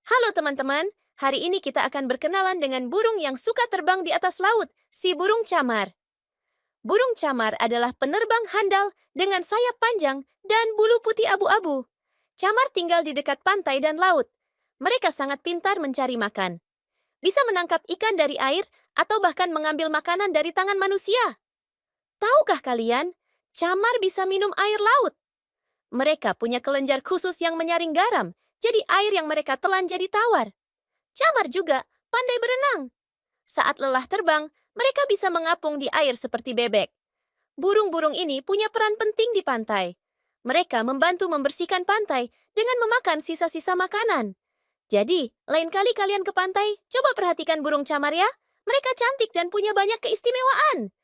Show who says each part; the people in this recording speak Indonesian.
Speaker 1: Halo teman-teman, hari ini kita akan berkenalan dengan burung yang suka terbang di atas laut, si burung camar. Burung camar adalah penerbang handal dengan sayap panjang dan bulu putih abu-abu. Camar tinggal di dekat pantai dan laut. Mereka sangat pintar mencari makan. Bisa menangkap ikan dari air atau bahkan mengambil makanan dari tangan manusia. Tahukah kalian, camar bisa minum air laut? Mereka punya kelenjar khusus yang menyaring garam, jadi air yang mereka telan jadi tawar. Camar juga pandai berenang. Saat lelah terbang, mereka bisa mengapung di air seperti bebek. Burung-burung ini punya peran penting di pantai. Mereka membantu membersihkan pantai dengan memakan sisa-sisa makanan. Jadi, lain kali kalian ke pantai, coba perhatikan burung camar ya. Mereka cantik dan punya banyak keistimewaan.